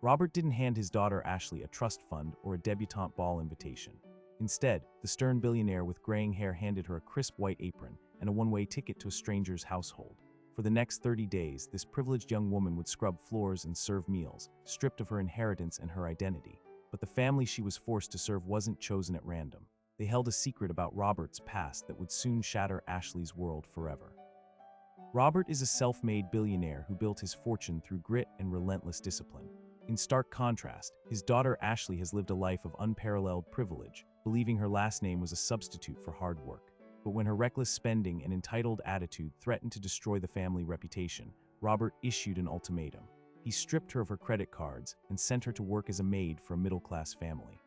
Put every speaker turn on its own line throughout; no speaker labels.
Robert didn't hand his daughter Ashley a trust fund or a debutante ball invitation. Instead, the stern billionaire with graying hair handed her a crisp white apron and a one-way ticket to a stranger's household. For the next 30 days, this privileged young woman would scrub floors and serve meals, stripped of her inheritance and her identity. But the family she was forced to serve wasn't chosen at random. They held a secret about Robert's past that would soon shatter Ashley's world forever. Robert is a self-made billionaire who built his fortune through grit and relentless discipline. In stark contrast, his daughter Ashley has lived a life of unparalleled privilege, believing her last name was a substitute for hard work. But when her reckless spending and entitled attitude threatened to destroy the family reputation, Robert issued an ultimatum. He stripped her of her credit cards and sent her to work as a maid for a middle-class family.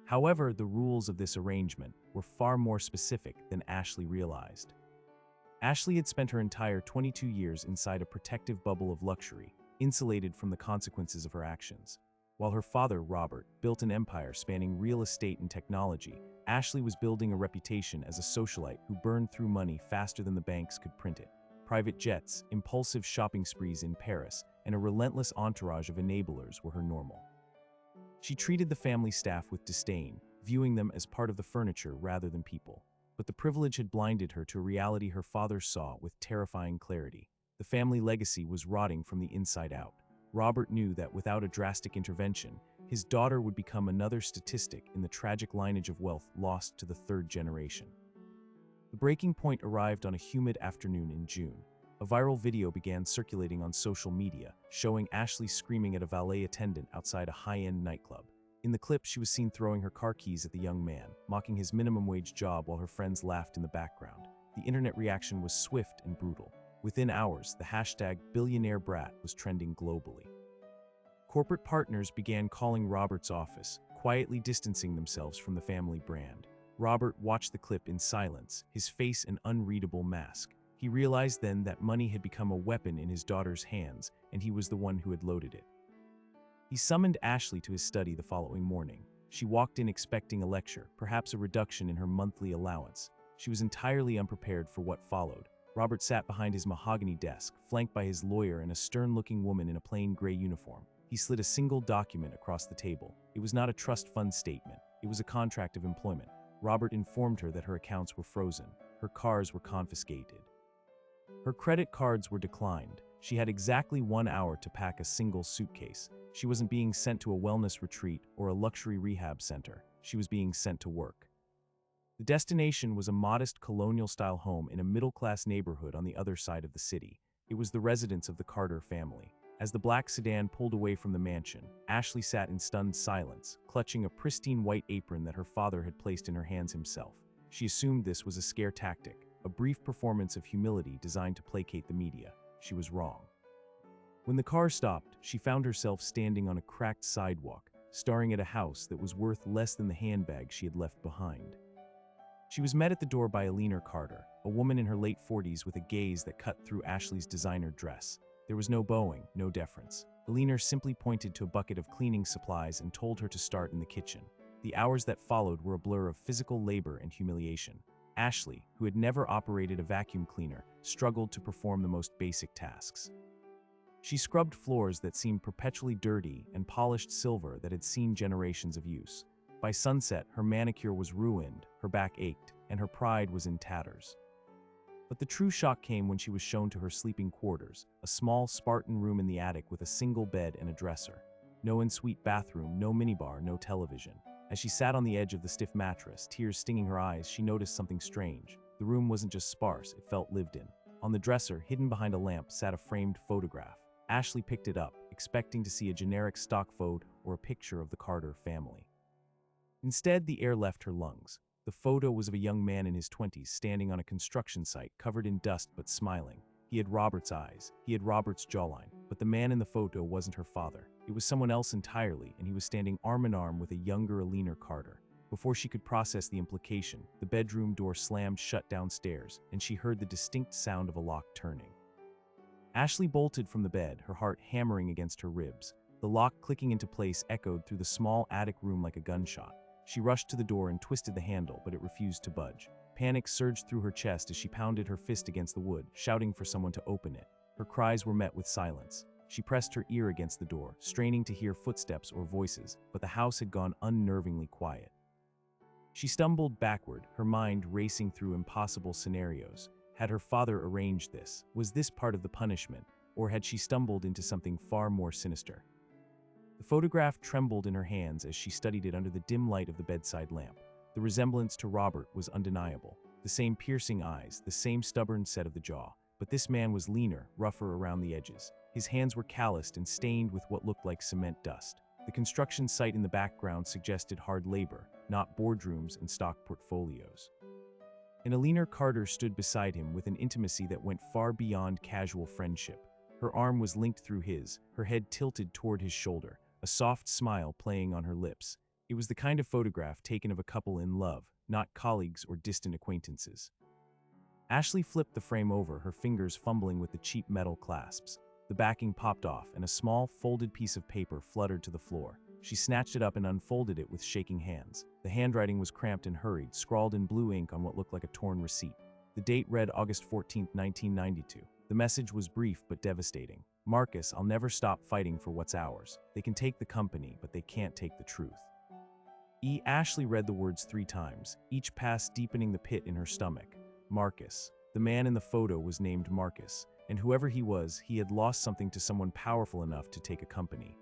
However, the rules of this arrangement were far more specific than Ashley realized. Ashley had spent her entire 22 years inside a protective bubble of luxury, insulated from the consequences of her actions. While her father, Robert, built an empire spanning real estate and technology, Ashley was building a reputation as a socialite who burned through money faster than the banks could print it. Private jets, impulsive shopping sprees in Paris, and a relentless entourage of enablers were her normal. She treated the family staff with disdain, viewing them as part of the furniture rather than people. But the privilege had blinded her to a reality her father saw with terrifying clarity. The family legacy was rotting from the inside out. Robert knew that without a drastic intervention, his daughter would become another statistic in the tragic lineage of wealth lost to the third generation. The breaking point arrived on a humid afternoon in June. A viral video began circulating on social media, showing Ashley screaming at a valet attendant outside a high-end nightclub. In the clip, she was seen throwing her car keys at the young man, mocking his minimum-wage job while her friends laughed in the background. The internet reaction was swift and brutal. Within hours, the hashtag Billionaire Brat was trending globally. Corporate partners began calling Robert's office, quietly distancing themselves from the family brand. Robert watched the clip in silence, his face an unreadable mask. He realized then that money had become a weapon in his daughter's hands, and he was the one who had loaded it. He summoned Ashley to his study the following morning. She walked in expecting a lecture, perhaps a reduction in her monthly allowance. She was entirely unprepared for what followed. Robert sat behind his mahogany desk, flanked by his lawyer and a stern-looking woman in a plain gray uniform. He slid a single document across the table. It was not a trust fund statement. It was a contract of employment. Robert informed her that her accounts were frozen. Her cars were confiscated. Her credit cards were declined. She had exactly 1 hour to pack a single suitcase. She wasn't being sent to a wellness retreat or a luxury rehab center. She was being sent to work. The destination was a modest colonial-style home in a middle-class neighborhood on the other side of the city. It was the residence of the Carter family. As the black sedan pulled away from the mansion, Ashley sat in stunned silence, clutching a pristine white apron that her father had placed in her hands himself. She assumed this was a scare tactic, a brief performance of humility designed to placate the media. She was wrong. When the car stopped, she found herself standing on a cracked sidewalk, staring at a house that was worth less than the handbag she had left behind. She was met at the door by Eleanor Carter, a woman in her late 40s with a gaze that cut through Ashley's designer dress. There was no bowing, no deference. Eleanor simply pointed to a bucket of cleaning supplies and told her to start in the kitchen. The hours that followed were a blur of physical labor and humiliation. Ashley, who had never operated a vacuum cleaner, struggled to perform the most basic tasks. She scrubbed floors that seemed perpetually dirty and polished silver that had seen generations of use. By sunset, her manicure was ruined, her back ached, and her pride was in tatters. But the true shock came when she was shown to her sleeping quarters, a small Spartan room in the attic with a single bed and a dresser. No ensuite bathroom, no minibar, no television. As she sat on the edge of the stiff mattress, tears stinging her eyes, she noticed something strange. The room wasn't just sparse, it felt lived in. On the dresser, hidden behind a lamp, sat a framed photograph. Ashley picked it up, expecting to see a generic stock photo or a picture of the Carter family. Instead, the air left her lungs. The photo was of a young man in his 20s standing on a construction site, covered in dust but smiling. He had Robert's eyes, he had Robert's jawline, but the man in the photo wasn't her father. It was someone else entirely, and he was standing arm in arm with a younger Eleanor Carter. Before she could process the implication, the bedroom door slammed shut downstairs, and she heard the distinct sound of a lock turning. Ashley bolted from the bed, her heart hammering against her ribs. The lock clicking into place echoed through the small attic room like a gunshot. She rushed to the door and twisted the handle, but it refused to budge. Panic surged through her chest as she pounded her fist against the wood, shouting for someone to open it. Her cries were met with silence. She pressed her ear against the door, straining to hear footsteps or voices, but the house had gone unnervingly quiet. She stumbled backward, her mind racing through impossible scenarios. Had her father arranged this? Was this part of the punishment? Or had she stumbled into something far more sinister? The photograph trembled in her hands as she studied it under the dim light of the bedside lamp. The resemblance to Robert was undeniable. The same piercing eyes, the same stubborn set of the jaw. But this man was leaner, rougher around the edges. His hands were calloused and stained with what looked like cement dust. The construction site in the background suggested hard labor, not boardrooms and stock portfolios. And Eleanor Carter stood beside him with an intimacy that went far beyond casual friendship. Her arm was linked through his, her head tilted toward his shoulder, a soft smile playing on her lips. It was the kind of photograph taken of a couple in love, not colleagues or distant acquaintances. Ashley flipped the frame over, her fingers fumbling with the cheap metal clasps. The backing popped off, and a small, folded piece of paper fluttered to the floor. She snatched it up and unfolded it with shaking hands. The handwriting was cramped and hurried, scrawled in blue ink on what looked like a torn receipt. The date read August 14, 1992. The message was brief but devastating. Marcus, I'll never stop fighting for what's ours. They can take the company, but they can't take the truth. Ashley read the words 3 times, each pass deepening the pit in her stomach. Marcus. The man in the photo was named Marcus, and whoever he was, he had lost something to someone powerful enough to take a company.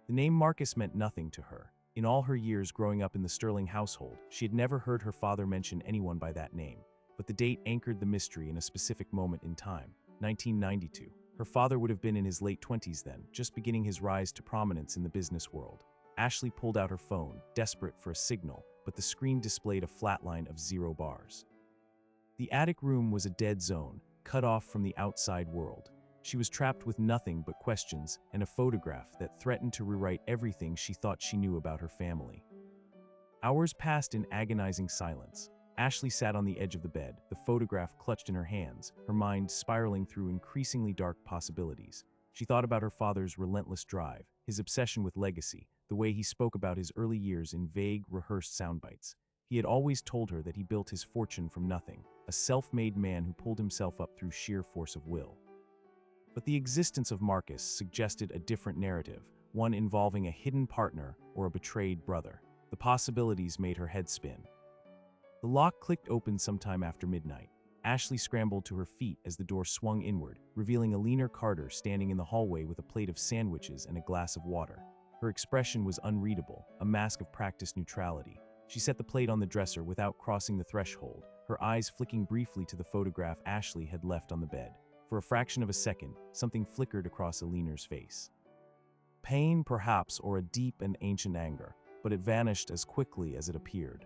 The name Marcus meant nothing to her. In all her years growing up in the Sterling household, she had never heard her father mention anyone by that name. But the date anchored the mystery in a specific moment in time, 1992. Her father would have been in his late 20s then, just beginning his rise to prominence in the business world. Ashley pulled out her phone, desperate for a signal, but the screen displayed a flat line of 0 bars. The attic room was a dead zone, cut off from the outside world. She was trapped with nothing but questions and a photograph that threatened to rewrite everything she thought she knew about her family. Hours passed in agonizing silence. Ashley sat on the edge of the bed, the photograph clutched in her hands, her mind spiraling through increasingly dark possibilities. She thought about her father's relentless drive, his obsession with legacy, the way he spoke about his early years in vague, rehearsed soundbites. He had always told her that he built his fortune from nothing, a self-made man who pulled himself up through sheer force of will. But the existence of Marcus suggested a different narrative, one involving a hidden partner or a betrayed brother. The possibilities made her head spin. The lock clicked open sometime after midnight. Ashley scrambled to her feet as the door swung inward, revealing Eleanor Carter standing in the hallway with a plate of sandwiches and a glass of water. Her expression was unreadable, a mask of practiced neutrality. She set the plate on the dresser without crossing the threshold, her eyes flicking briefly to the photograph Ashley had left on the bed. For a fraction of a second, something flickered across Eleanor's face. Pain, perhaps, or a deep and ancient anger, but it vanished as quickly as it appeared.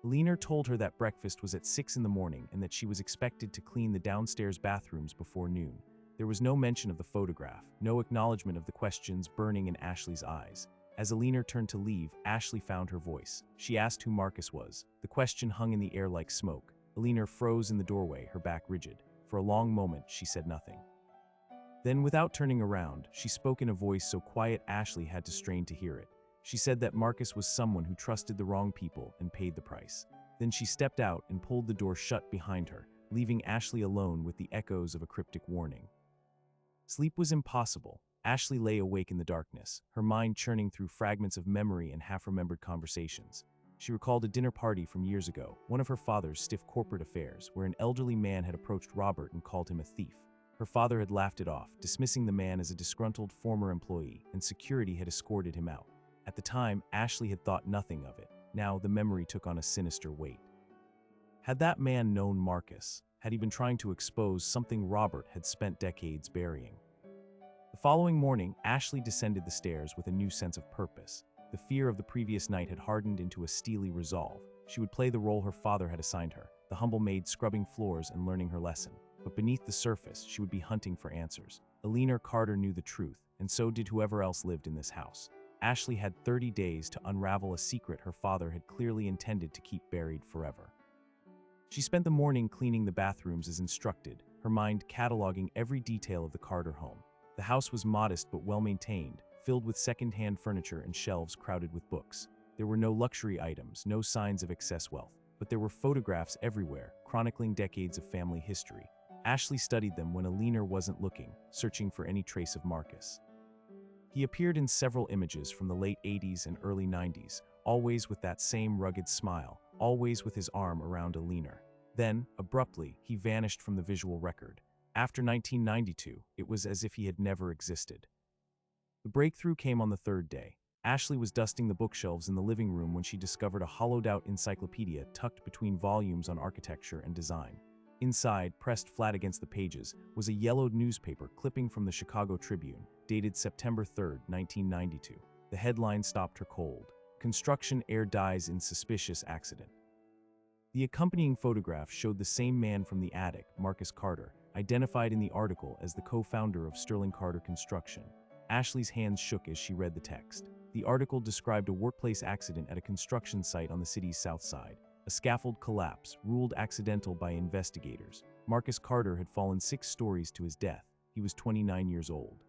Eleanor told her that breakfast was at 6 in the morning and that she was expected to clean the downstairs bathrooms before noon. There was no mention of the photograph, no acknowledgement of the questions burning in Ashley's eyes. As Eleanor turned to leave, Ashley found her voice. She asked who Marcus was. The question hung in the air like smoke. Eleanor froze in the doorway, her back rigid. For a long moment, she said nothing. Then, without turning around, she spoke in a voice so quiet Ashley had to strain to hear it. She said that Marcus was someone who trusted the wrong people and paid the price. Then she stepped out and pulled the door shut behind her, leaving Ashley alone with the echoes of a cryptic warning. Sleep was impossible. Ashley lay awake in the darkness, her mind churning through fragments of memory and half-remembered conversations. She recalled a dinner party from years ago, one of her father's stiff corporate affairs, where an elderly man had approached Robert and called him a thief. Her father had laughed it off, dismissing the man as a disgruntled former employee, and security had escorted him out. At the time, Ashley had thought nothing of it. Now, the memory took on a sinister weight. Had that man known Marcus? Had he been trying to expose something Robert had spent decades burying? The following morning, Ashley descended the stairs with a new sense of purpose. The fear of the previous night had hardened into a steely resolve. She would play the role her father had assigned her, the humble maid scrubbing floors and learning her lesson. But beneath the surface, she would be hunting for answers. Eleanor Carter knew the truth, and so did whoever else lived in this house. Ashley had 30 days to unravel a secret her father had clearly intended to keep buried forever. She spent the morning cleaning the bathrooms as instructed, her mind cataloging every detail of the Carter home. The house was modest but well-maintained, filled with second-hand furniture and shelves crowded with books. There were no luxury items, no signs of excess wealth, but there were photographs everywhere, chronicling decades of family history. Ashley studied them when a leaner wasn't looking, searching for any trace of Marcus. He appeared in several images from the late 80s and early 90s, always with that same rugged smile, always with his arm around a leaner. Then, abruptly, he vanished from the visual record. After 1992, it was as if he had never existed. The breakthrough came on the third day. Ashley was dusting the bookshelves in the living room when she discovered a hollowed-out encyclopedia tucked between volumes on architecture and design. Inside, pressed flat against the pages, was a yellowed newspaper clipping from the Chicago Tribune, dated September 3, 1992. The headline stopped her cold. Construction heir dies in suspicious accident. The accompanying photograph showed the same man from the attic, Marcus Carter, identified in the article as the co-founder of Sterling Carter Construction. Ashley's hands shook as she read the text. The article described a workplace accident at a construction site on the city's south side. A scaffold collapse, ruled accidental by investigators. Marcus Carter had fallen 6 stories to his death. He was 29 years old.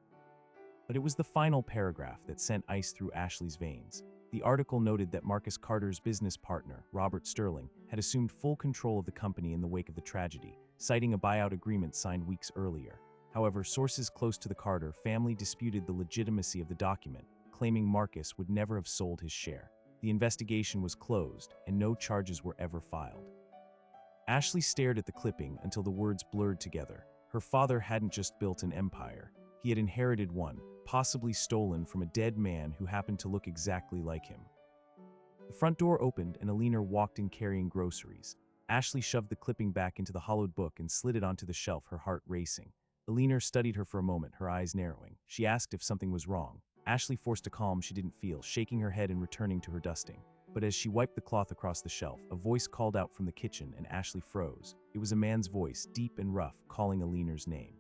But it was the final paragraph that sent ice through Ashley's veins. The article noted that Marcus Carter's business partner, Robert Sterling, had assumed full control of the company in the wake of the tragedy, citing a buyout agreement signed weeks earlier. However, sources close to the Carter family disputed the legitimacy of the document, claiming Marcus would never have sold his share. The investigation was closed, and no charges were ever filed. Ashley stared at the clipping until the words blurred together. Her father hadn't just built an empire. He had inherited one, possibly stolen from a dead man who happened to look exactly like him. The front door opened and a leaner walked in carrying groceries. Ashley shoved the clipping back into the hollowed book and slid it onto the shelf, her heart racing. The leaner studied her for a moment, her eyes narrowing. She asked if something was wrong. Ashley forced a calm she didn't feel, shaking her head and returning to her dusting. But as she wiped the cloth across the shelf, a voice called out from the kitchen and Ashley froze. It was a man's voice, deep and rough, calling a leaner's name.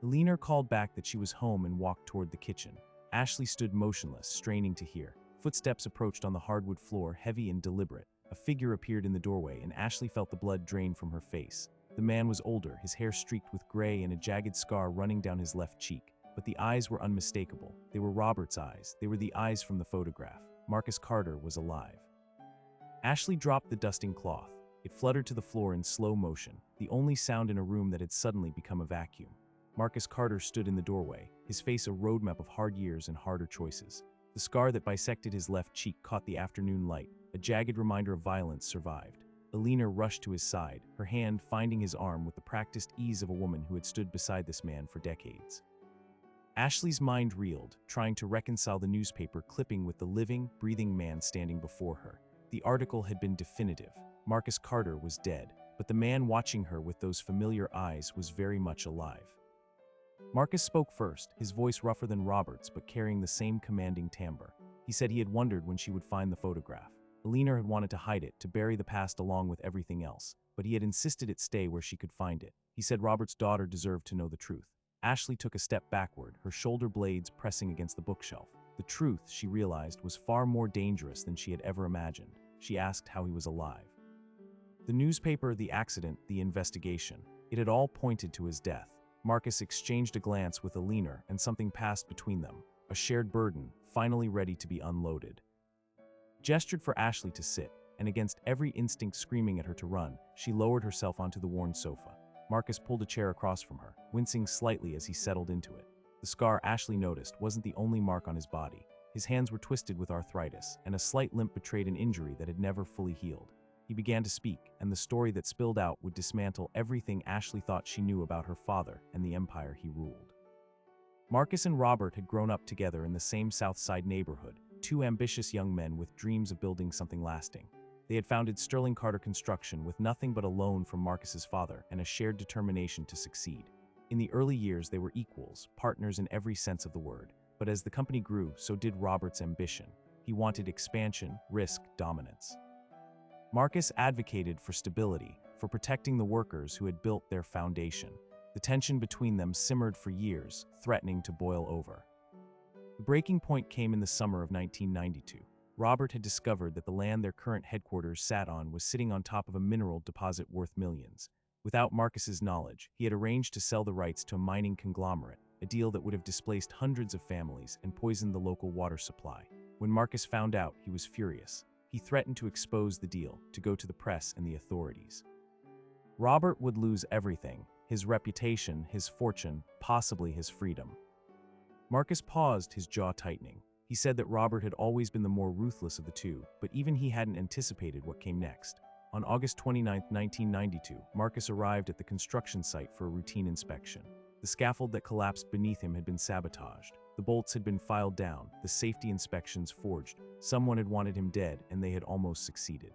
The leaner called back that she was home and walked toward the kitchen. Ashley stood motionless, straining to hear. Footsteps approached on the hardwood floor, heavy and deliberate. A figure appeared in the doorway and Ashley felt the blood drain from her face. The man was older, his hair streaked with gray and a jagged scar running down his left cheek. But the eyes were unmistakable. They were Robert's eyes. They were the eyes from the photograph. Marcus Carter was alive. Ashley dropped the dusting cloth. It fluttered to the floor in slow motion, the only sound in a room that had suddenly become a vacuum. Marcus Carter stood in the doorway, his face a roadmap of hard years and harder choices. The scar that bisected his left cheek caught the afternoon light. A jagged reminder of violence survived. Alina rushed to his side, her hand finding his arm with the practiced ease of a woman who had stood beside this man for decades. Ashley's mind reeled, trying to reconcile the newspaper clipping with the living, breathing man standing before her. The article had been definitive. Marcus Carter was dead, but the man watching her with those familiar eyes was very much alive. Marcus spoke first, his voice rougher than Robert's but carrying the same commanding timbre. He said he had wondered when she would find the photograph. Alina had wanted to hide it, to bury the past along with everything else, but he had insisted it stay where she could find it. He said Robert's daughter deserved to know the truth. Ashley took a step backward, her shoulder blades pressing against the bookshelf. The truth, she realized, was far more dangerous than she had ever imagined. She asked how he was alive. The newspaper, the accident, the investigation, it had all pointed to his death. Marcus exchanged a glance with Alina and something passed between them, a shared burden, finally ready to be unloaded. Gestured for Ashley to sit, and against every instinct screaming at her to run, she lowered herself onto the worn sofa. Marcus pulled a chair across from her, wincing slightly as he settled into it. The scar Ashley noticed wasn't the only mark on his body. His hands were twisted with arthritis, and a slight limp betrayed an injury that had never fully healed. He began to speak, and the story that spilled out would dismantle everything Ashley thought she knew about her father and the empire he ruled. Marcus and Robert had grown up together in the same South Side neighborhood, 2 ambitious young men with dreams of building something lasting. They had founded Sterling Carter Construction with nothing but a loan from Marcus's father and a shared determination to succeed. In the early years, they were equals, partners in every sense of the word. But as the company grew, so did Robert's ambition. He wanted expansion, risk, dominance. Marcus advocated for stability, for protecting the workers who had built their foundation. The tension between them simmered for years, threatening to boil over. The breaking point came in the summer of 1992. Robert had discovered that the land their current headquarters sat on was sitting on top of a mineral deposit worth millions. Without Marcus's knowledge, he had arranged to sell the rights to a mining conglomerate, a deal that would have displaced hundreds of families and poisoned the local water supply. When Marcus found out, he was furious. He threatened to expose the deal, to go to the press and the authorities. Robert would lose everything, his reputation, his fortune, possibly his freedom. Marcus paused, his jaw tightening. He said that Robert had always been the more ruthless of the two, but even he hadn't anticipated what came next. On August 29, 1992, Marcus arrived at the construction site for a routine inspection. The scaffold that collapsed beneath him had been sabotaged. The bolts had been filed down, the safety inspections forged. Someone had wanted him dead, and they had almost succeeded.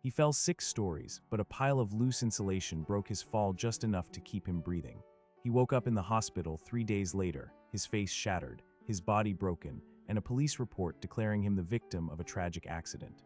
He fell 6 stories, but a pile of loose insulation broke his fall just enough to keep him breathing. He woke up in the hospital 3 days later, his face shattered, his body broken, and a police report declaring him the victim of a tragic accident.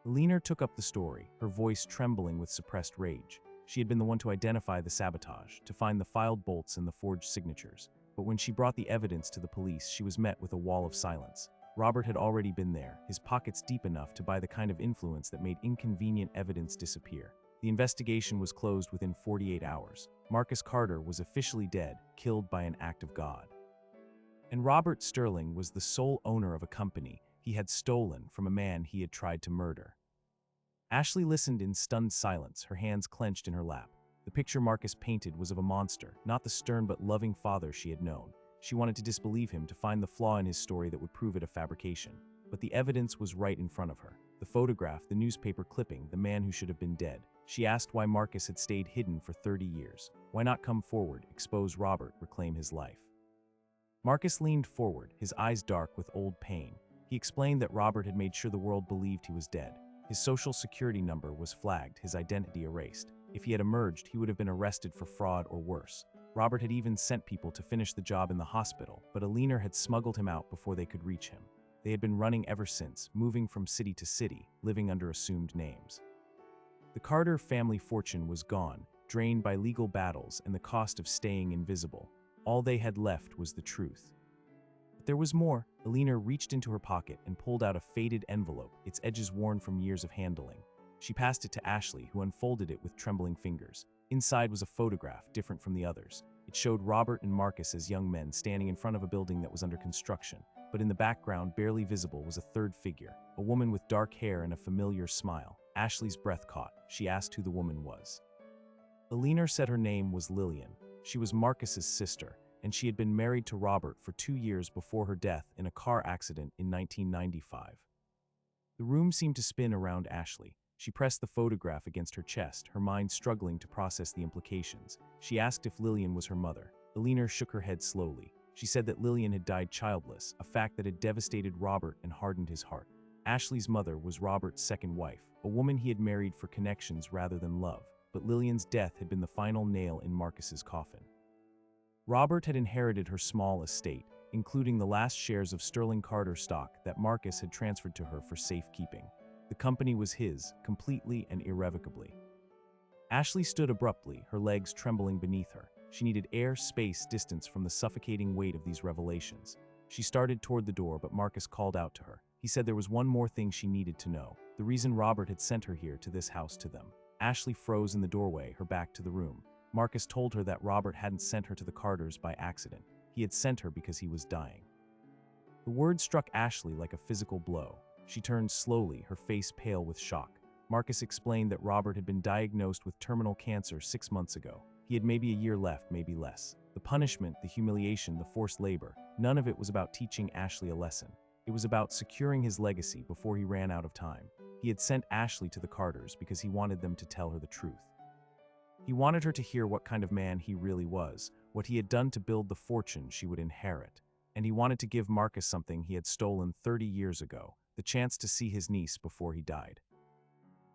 Billionaire took up the story, her voice trembling with suppressed rage. She had been the one to identify the sabotage, to find the filed bolts and the forged signatures. But when she brought the evidence to the police, she was met with a wall of silence. Robert had already been there, his pockets deep enough to buy the kind of influence that made inconvenient evidence disappear. The investigation was closed within 48 hours. Marcus Carter was officially dead, killed by an act of God. And Robert Sterling was the sole owner of a company he had stolen from a man he had tried to murder. Ashley listened in stunned silence, her hands clenched in her lap. The picture Marcus painted was of a monster, not the stern but loving father she had known. She wanted to disbelieve him, to find the flaw in his story that would prove it a fabrication. But the evidence was right in front of her. The photograph, the newspaper clipping, the man who should have been dead. She asked why Marcus had stayed hidden for 30 years. Why not come forward, expose Robert, reclaim his life? Marcus leaned forward, his eyes dark with old pain. He explained that Robert had made sure the world believed he was dead. His social security number was flagged, his identity erased. If he had emerged, he would have been arrested for fraud or worse. Robert had even sent people to finish the job in the hospital, but Billionaire had smuggled him out before they could reach him. They had been running ever since, moving from city to city, living under assumed names. The Carter family fortune was gone, drained by legal battles and the cost of staying invisible. All they had left was the truth. But there was more. Billionaire reached into her pocket and pulled out a faded envelope, its edges worn from years of handling. She passed it to Ashley, who unfolded it with trembling fingers. Inside was a photograph, different from the others. It showed Robert and Marcus as young men standing in front of a building that was under construction. But in the background, barely visible, was a third figure, a woman with dark hair and a familiar smile. Ashley's breath caught. She asked who the woman was. Billionaire said her name was Lillian. She was Marcus's sister, and she had been married to Robert for 2 years before her death in a car accident in 1995. The room seemed to spin around Ashley. She pressed the photograph against her chest, her mind struggling to process the implications. She asked if Lillian was her mother. Billionaire shook her head slowly. She said that Lillian had died childless, a fact that had devastated Robert and hardened his heart. Ashley's mother was Robert's second wife, a woman he had married for connections rather than love, but Lillian's death had been the final nail in Marcus's coffin. Robert had inherited her small estate, including the last shares of Sterling Carter stock that Marcus had transferred to her for safekeeping. The company was his, completely and irrevocably. Ashley stood abruptly, her legs trembling beneath her. She needed air, space, distance from the suffocating weight of these revelations. She started toward the door, but Marcus called out to her. He said there was one more thing she needed to know, the reason Robert had sent her here, to this house, to them. Ashley froze in the doorway, her back to the room. Marcus told her that Robert hadn't sent her to the Carters by accident. He had sent her because he was dying. The words struck Ashley like a physical blow. She turned slowly, her face pale with shock. Marcus explained that Robert had been diagnosed with terminal cancer 6 months ago. He had maybe a year left, maybe less. The punishment, the humiliation, the forced labor, none of it was about teaching Ashley a lesson. It was about securing his legacy before he ran out of time. He had sent Ashley to the Carters because he wanted them to tell her the truth. He wanted her to hear what kind of man he really was, what he had done to build the fortune she would inherit. And he wanted to give Marcus something he had stolen 30 years ago, the chance to see his niece before he died.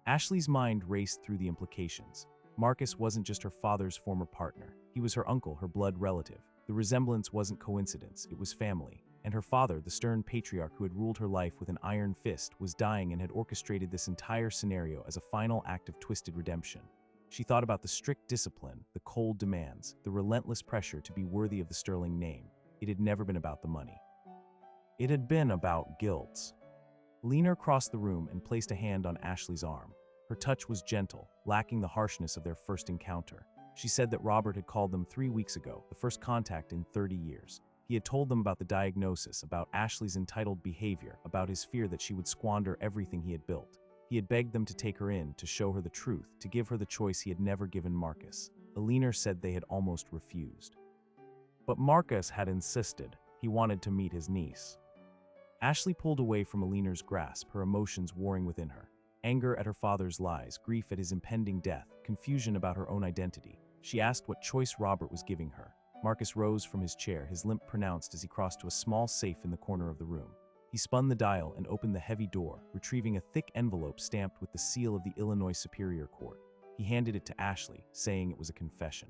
Ashley's mind raced through the implications. Marcus wasn't just her father's former partner. He was her uncle, her blood relative. The resemblance wasn't coincidence, it was family. And her father, the stern patriarch who had ruled her life with an iron fist, was dying and had orchestrated this entire scenario as a final act of twisted redemption. She thought about the strict discipline, the cold demands, the relentless pressure to be worthy of the Sterling name. It had never been about the money. It had been about guilt. Billionaire crossed the room and placed a hand on Ashley's arm. Her touch was gentle, lacking the harshness of their first encounter. She said that Robert had called them 3 weeks ago, the first contact in 30 years. He had told them about the diagnosis, about Ashley's entitled behavior, about his fear that she would squander everything he had built. He had begged them to take her in, to show her the truth, to give her the choice he had never given Marcus. Billionaire said they had almost refused. But Marcus had insisted. He wanted to meet his niece. Ashley pulled away from Billionaire's grasp, her emotions warring within her. Anger at her father's lies, grief at his impending death, confusion about her own identity. She asked what choice Robert was giving her. Marcus rose from his chair, his limp pronounced as he crossed to a small safe in the corner of the room. He spun the dial and opened the heavy door, retrieving a thick envelope stamped with the seal of the Illinois Superior Court. He handed it to Ashley, saying it was a confession.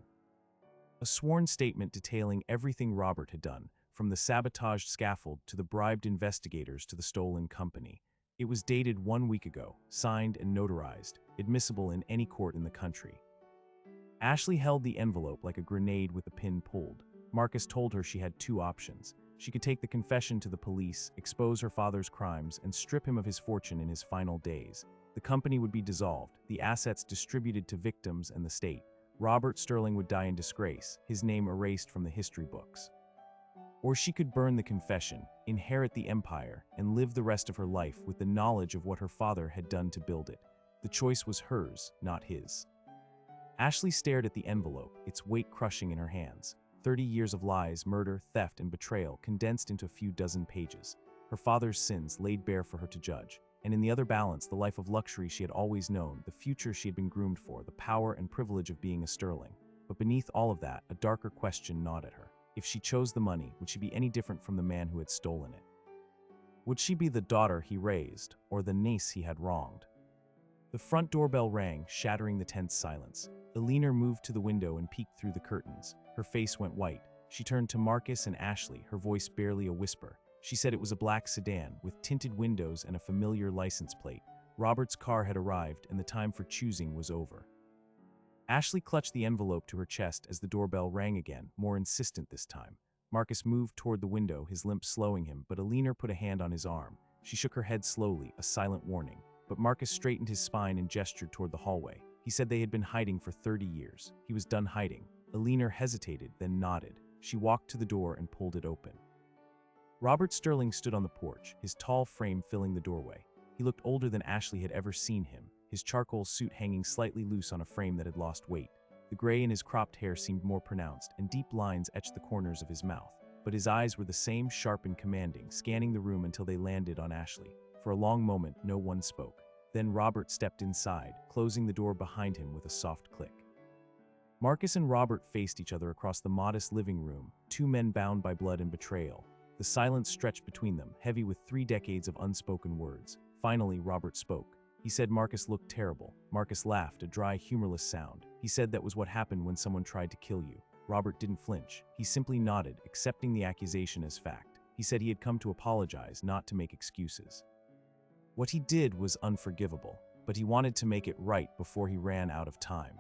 A sworn statement detailing everything Robert had done, from the sabotaged scaffold to the bribed investigators to the stolen company. It was dated 1 week ago, signed and notarized, admissible in any court in the country. Ashley held the envelope like a grenade with the pin pulled. Marcus told her she had two options. She could take the confession to the police, expose her father's crimes, and strip him of his fortune in his final days. The company would be dissolved, the assets distributed to victims and the state. Robert Sterling would die in disgrace, his name erased from the history books. Or she could burn the confession, inherit the empire, and live the rest of her life with the knowledge of what her father had done to build it. The choice was hers, not his. Ashley stared at the envelope, its weight crushing in her hands. 30 years of lies, murder, theft, and betrayal condensed into a few dozen pages. Her father's sins laid bare for her to judge. And in the other balance, the life of luxury she had always known, the future she had been groomed for, the power and privilege of being a Sterling. But beneath all of that, a darker question gnawed at her. If she chose the money, would she be any different from the man who had stolen it? Would she be the daughter he raised, or the niece he had wronged? The front doorbell rang, shattering the tense silence. Billionaire moved to the window and peeked through the curtains. Her face went white. She turned to Marcus and Ashley, her voice barely a whisper. She said it was a black sedan, with tinted windows and a familiar license plate. Robert's car had arrived, and the time for choosing was over. Ashley clutched the envelope to her chest as the doorbell rang again, more insistent this time. Marcus moved toward the window, his limp slowing him, but Billionaire put a hand on his arm. She shook her head slowly, a silent warning. But Marcus straightened his spine and gestured toward the hallway. He said they had been hiding for 30 years. He was done hiding. Billionaire hesitated, then nodded. She walked to the door and pulled it open. Robert Sterling stood on the porch, his tall frame filling the doorway. He looked older than Ashley had ever seen him, his charcoal suit hanging slightly loose on a frame that had lost weight. The gray in his cropped hair seemed more pronounced, and deep lines etched the corners of his mouth. But his eyes were the same, sharp and commanding, scanning the room until they landed on Ashley. For a long moment, no one spoke. Then Robert stepped inside, closing the door behind him with a soft click. Marcus and Robert faced each other across the modest living room, two men bound by blood and betrayal. The silence stretched between them, heavy with 3 decades of unspoken words. Finally, Robert spoke. He said Marcus looked terrible. Marcus laughed, a dry, humorless sound. He said that was what happened when someone tried to kill you. Robert didn't flinch. He simply nodded, accepting the accusation as fact. He said he had come to apologize, not to make excuses. What he did was unforgivable, but he wanted to make it right before he ran out of time.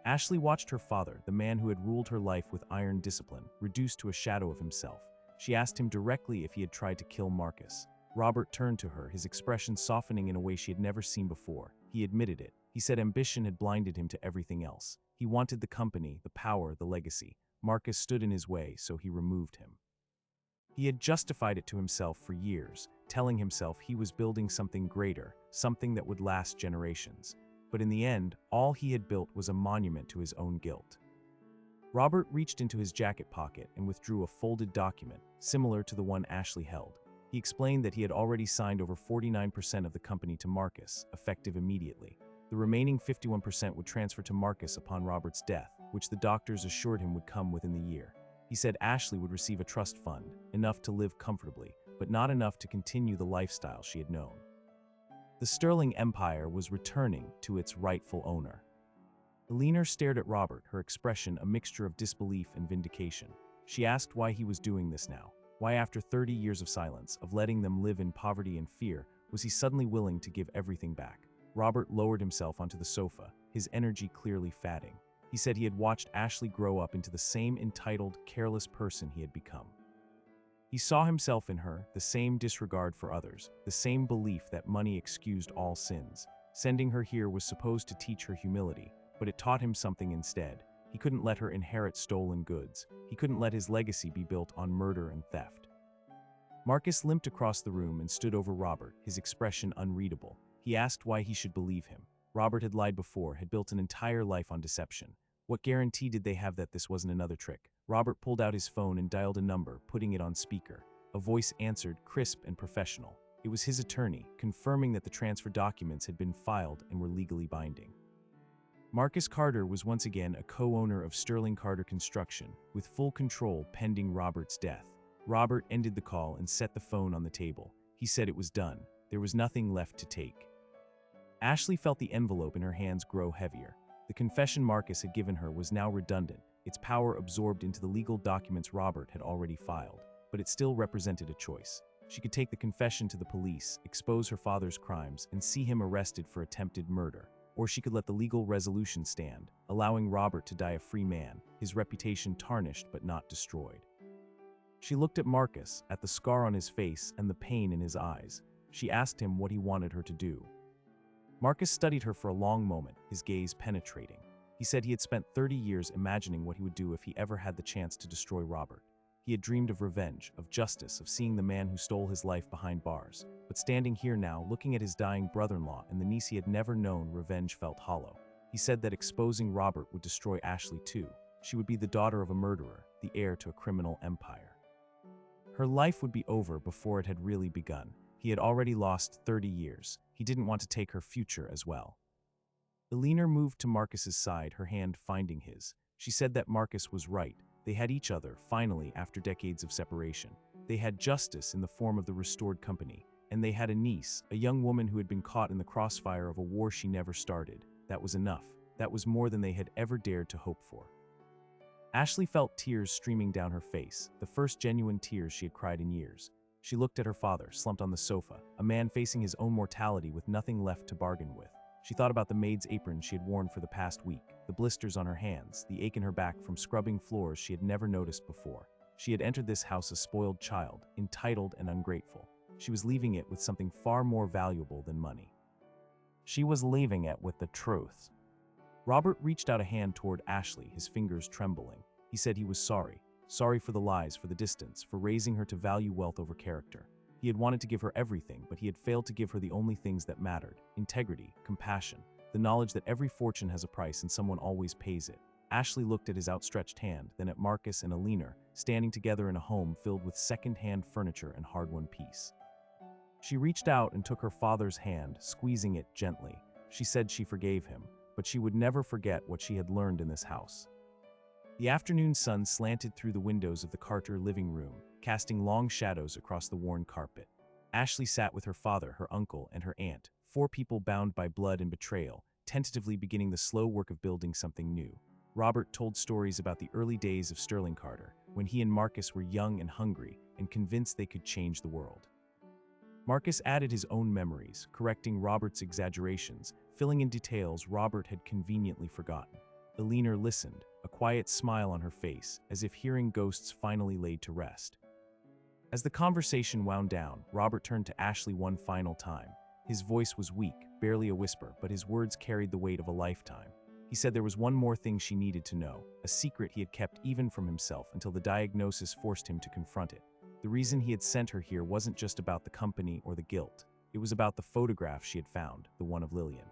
Ashley watched her father, the man who had ruled her life with iron discipline, reduced to a shadow of himself. She asked him directly if he had tried to kill Marcus. Robert turned to her, his expression softening in a way she had never seen before. He admitted it. He said ambition had blinded him to everything else. He wanted the company, the power, the legacy. Marcus stood in his way, so he removed him. He had justified it to himself for years, telling himself he was building something greater, something that would last generations. But in the end, all he had built was a monument to his own guilt. Robert reached into his jacket pocket and withdrew a folded document, similar to the one Ashley held. He explained that he had already signed over 49% of the company to Marcus, effective immediately. The remaining 51% would transfer to Marcus upon Robert's death, which the doctors assured him would come within the year. He said Ashley would receive a trust fund, enough to live comfortably, but not enough to continue the lifestyle she had known. The Sterling Empire was returning to its rightful owner. Billionaire stared at Robert, her expression a mixture of disbelief and vindication. She asked why he was doing this now. Why, after 30 years of silence, of letting them live in poverty and fear, was he suddenly willing to give everything back? Robert lowered himself onto the sofa, his energy clearly fading. He said he had watched Ashley grow up into the same entitled, careless person he had become. He saw himself in her, the same disregard for others, the same belief that money excused all sins. Sending her here was supposed to teach her humility, but it taught him something instead. He couldn't let her inherit stolen goods. He couldn't let his legacy be built on murder and theft. Marcus limped across the room and stood over Robert, his expression unreadable. He asked why he should believe him. Robert had lied before, had built an entire life on deception. What guarantee did they have that this wasn't another trick? Robert pulled out his phone and dialed a number, putting it on speaker. A voice answered, crisp and professional. It was his attorney, confirming that the transfer documents had been filed and were legally binding. Marcus Carter was once again a co-owner of Sterling Carter Construction, with full control pending Robert's death. Robert ended the call and set the phone on the table. He said it was done. There was nothing left to take. Ashley felt the envelope in her hands grow heavier. The confession Marcus had given her was now redundant, its power absorbed into the legal documents Robert had already filed, but it still represented a choice. She could take the confession to the police, expose her father's crimes, and see him arrested for attempted murder. Or she could let the legal resolution stand, allowing Robert to die a free man, his reputation tarnished but not destroyed. She looked at Marcus, at the scar on his face and the pain in his eyes. She asked him what he wanted her to do. Marcus studied her for a long moment, his gaze penetrating. He said he had spent 30 years imagining what he would do if he ever had the chance to destroy Robert. He had dreamed of revenge, of justice, of seeing the man who stole his life behind bars. But standing here now, looking at his dying brother-in-law and the niece he had never known, revenge felt hollow. He said that exposing Robert would destroy Ashley too. She would be the daughter of a murderer, the heir to a criminal empire. Her life would be over before it had really begun. He had already lost 30 years. He didn't want to take her future as well. Eleanor moved to Marcus's side, her hand finding his. She said that Marcus was right. They had each other, finally, after decades of separation. They had justice in the form of the restored company. And they had a niece, a young woman who had been caught in the crossfire of a war she never started. That was enough. That was more than they had ever dared to hope for. Ashley felt tears streaming down her face, the first genuine tears she had cried in years. She looked at her father, slumped on the sofa, a man facing his own mortality with nothing left to bargain with. She thought about the maid's apron she had worn for the past week, the blisters on her hands, the ache in her back from scrubbing floors she had never noticed before. She had entered this house a spoiled child, entitled and ungrateful. She was leaving it with something far more valuable than money. She was leaving it with the truth. Robert reached out a hand toward Ashley, his fingers trembling. He said he was sorry. Sorry for the lies, for the distance, for raising her to value wealth over character. He had wanted to give her everything, but he had failed to give her the only things that mattered: integrity, compassion, the knowledge that every fortune has a price and someone always pays it. Ashley looked at his outstretched hand, then at Marcus and Eleanor, standing together in a home filled with second-hand furniture and hard-won peace. She reached out and took her father's hand, squeezing it gently. She said she forgave him, but she would never forget what she had learned in this house. The afternoon sun slanted through the windows of the Carter living room, casting long shadows across the worn carpet. Ashley sat with her father, her uncle, and her aunt, 4 people bound by blood and betrayal, tentatively beginning the slow work of building something new. Robert told stories about the early days of Sterling Carter, when he and Marcus were young and hungry, and convinced they could change the world. Marcus added his own memories, correcting Robert's exaggerations, filling in details Robert had conveniently forgotten. Eleanor listened, a quiet smile on her face, as if hearing ghosts finally laid to rest. As the conversation wound down, Robert turned to Ashley one final time. His voice was weak, barely a whisper, but his words carried the weight of a lifetime. He said there was one more thing she needed to know, a secret he had kept even from himself until the diagnosis forced him to confront it. The reason he had sent her here wasn't just about the company or the guilt. It was about the photograph she had found, the one of Lillian.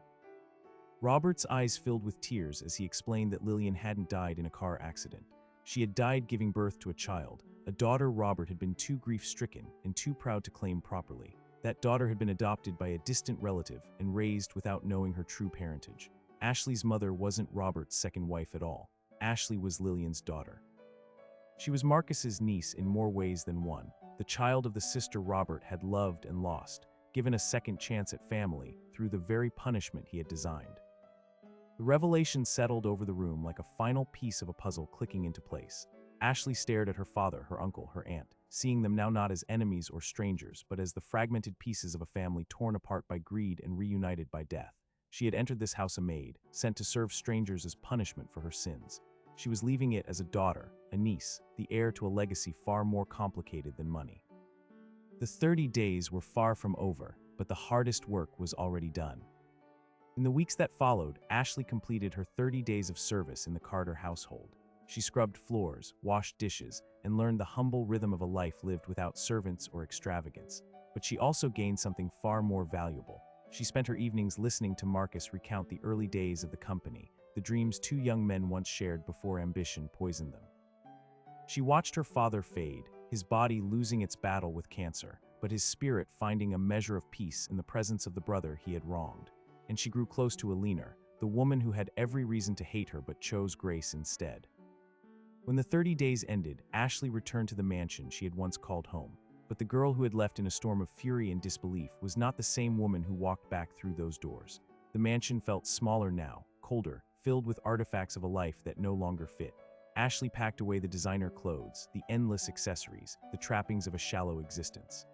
Robert's eyes filled with tears as he explained that Lillian hadn't died in a car accident. She had died giving birth to a child, a daughter Robert had been too grief-stricken and too proud to claim properly. That daughter had been adopted by a distant relative and raised without knowing her true parentage. Ashley's mother wasn't Robert's second wife at all. Ashley was Lillian's daughter. She was Marcus's niece in more ways than one, the child of the sister Robert had loved and lost, given a second chance at family through the very punishment he had designed. The revelation settled over the room like a final piece of a puzzle clicking into place. Ashley stared at her father, her uncle, her aunt, seeing them now not as enemies or strangers, but as the fragmented pieces of a family torn apart by greed and reunited by death. She had entered this house a maid, sent to serve strangers as punishment for her sins. She was leaving it as a daughter, a niece, the heir to a legacy far more complicated than money. The 30 days were far from over, but the hardest work was already done. In the weeks that followed, Ashley completed her 30 days of service in the Carter household. She scrubbed floors, washed dishes, and learned the humble rhythm of a life lived without servants or extravagance. But she also gained something far more valuable. She spent her evenings listening to Marcus recount the early days of the company, the dreams two young men once shared before ambition poisoned them. She watched her father fade, his body losing its battle with cancer, but his spirit finding a measure of peace in the presence of the brother he had wronged. And she grew close to Alina, the woman who had every reason to hate her but chose grace instead. When the 30 days ended, Ashley returned to the mansion she had once called home. But the girl who had left in a storm of fury and disbelief was not the same woman who walked back through those doors. The mansion felt smaller now, colder, filled with artifacts of a life that no longer fit. Ashley packed away the designer clothes, the endless accessories, the trappings of a shallow existence.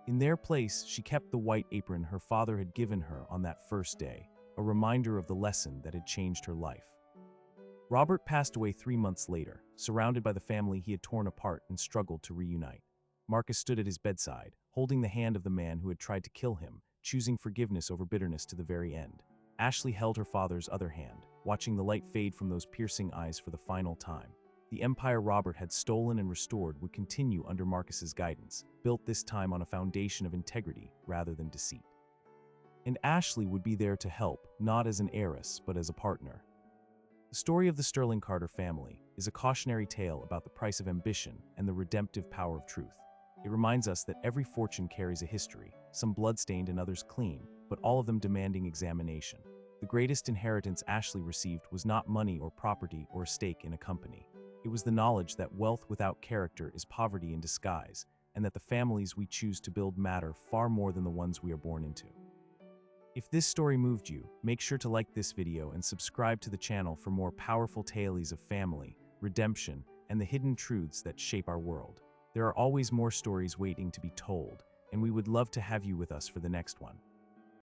In their place, she kept the white apron her father had given her on that first day, a reminder of the lesson that had changed her life. Robert passed away 3 months later, surrounded by the family he had torn apart and struggled to reunite. Marcus stood at his bedside, holding the hand of the man who had tried to kill him, choosing forgiveness over bitterness to the very end. Ashley held her father's other hand, watching the light fade from those piercing eyes for the final time. The empire Robert had stolen and restored would continue under Marcus's guidance, built this time on a foundation of integrity rather than deceit. And Ashley would be there to help, not as an heiress, but as a partner. The story of the Sterling Carter family is a cautionary tale about the price of ambition and the redemptive power of truth. It reminds us that every fortune carries a history, some blood-stained and others clean, but all of them demanding examination. The greatest inheritance Ashley received was not money or property or a stake in a company. It was the knowledge that wealth without character is poverty in disguise, and that the families we choose to build matter far more than the ones we are born into. If this story moved you, make sure to like this video and subscribe to the channel for more powerful tales of family, redemption, and the hidden truths that shape our world. There are always more stories waiting to be told, and we would love to have you with us for the next one.